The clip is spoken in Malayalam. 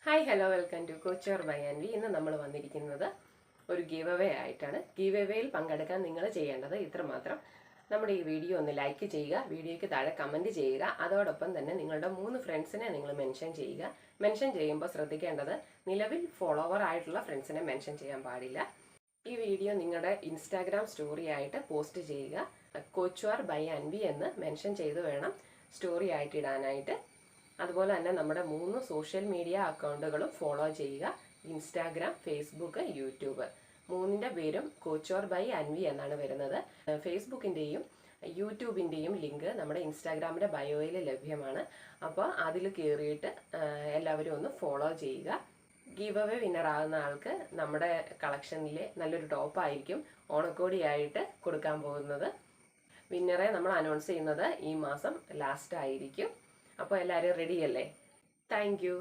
Hi hello welcome to couture by Anvi. ഇന്ന് നമ്മൾ വന്നിരിക്കുന്നത് ഒരു ഗീവ് അവേ ആയിട്ടാണ്. ഗീവ് അവേയിൽ പങ്കെടുക്കാൻ നിങ്ങൾ ചെയ്യേണ്ടത് ഇത്രമാത്രം: നമ്മുടെ ഈ വീഡിയോ ഒന്ന് ലൈക്ക് ചെയ്യുക, വീഡിയോയ്ക്ക് താഴെ കമൻറ്റ് ചെയ്യുക, അതോടൊപ്പം തന്നെ നിങ്ങളുടെ 3 ഫ്രണ്ട്സിനെ നിങ്ങൾ മെൻഷൻ ചെയ്യുക. മെൻഷൻ ചെയ്യുമ്പോൾ ശ്രദ്ധിക്കേണ്ടത് നിലവിൽ ഫോളോവർ ആയിട്ടുള്ള ഫ്രണ്ട്സിനെ മെൻഷൻ ചെയ്യാൻ പാടില്ല. ഈ വീഡിയോ നിങ്ങളുടെ ഇൻസ്റ്റാഗ്രാം സ്റ്റോറി ആയിട്ട് പോസ്റ്റ് ചെയ്യുക. കോച്ചുവർ ബൈ ആൻവി എന്ന് മെൻഷൻ ചെയ്ത് വേണം സ്റ്റോറി ആയിട്ട് ഇടാനായിട്ട്. അതുപോലെ തന്നെ നമ്മുടെ 3 സോഷ്യൽ മീഡിയ അക്കൗണ്ടുകളും ഫോളോ ചെയ്യുക: ഇൻസ്റ്റാഗ്രാം, ഫേസ്ബുക്ക്, യൂട്യൂബ്. 3ന്റെ പേരും കോച്ചോർ ബൈ അൻവി എന്നാണ് വരുന്നത്. ഫേസ്ബുക്കിൻ്റെയും യൂട്യൂബിൻ്റെയും ലിങ്ക് നമ്മുടെ ഇൻസ്റ്റാഗ്രാമിൻ്റെ ബയോയിൽ ലഭ്യമാണ്. അപ്പോൾ അതിൽ കയറിയിട്ട് എല്ലാവരും ഒന്ന് ഫോളോ ചെയ്യുക. ഗീവ് അവേ വിന്നർ ആകുന്ന ആൾക്ക് നമ്മുടെ കളക്ഷനിലെ നല്ലൊരു ടോപ്പായിരിക്കും ഓണക്കോടിയായിട്ട് കൊടുക്കാൻ പോകുന്നത്. വിന്നറെ നമ്മൾ അനൗൺസ് ചെയ്യുന്നത് ഈ മാസം ലാസ്റ്റ് ആയിരിക്കും. അപ്പോൾ എല്ലാവരും റെഡിയല്ലേ? Thank you.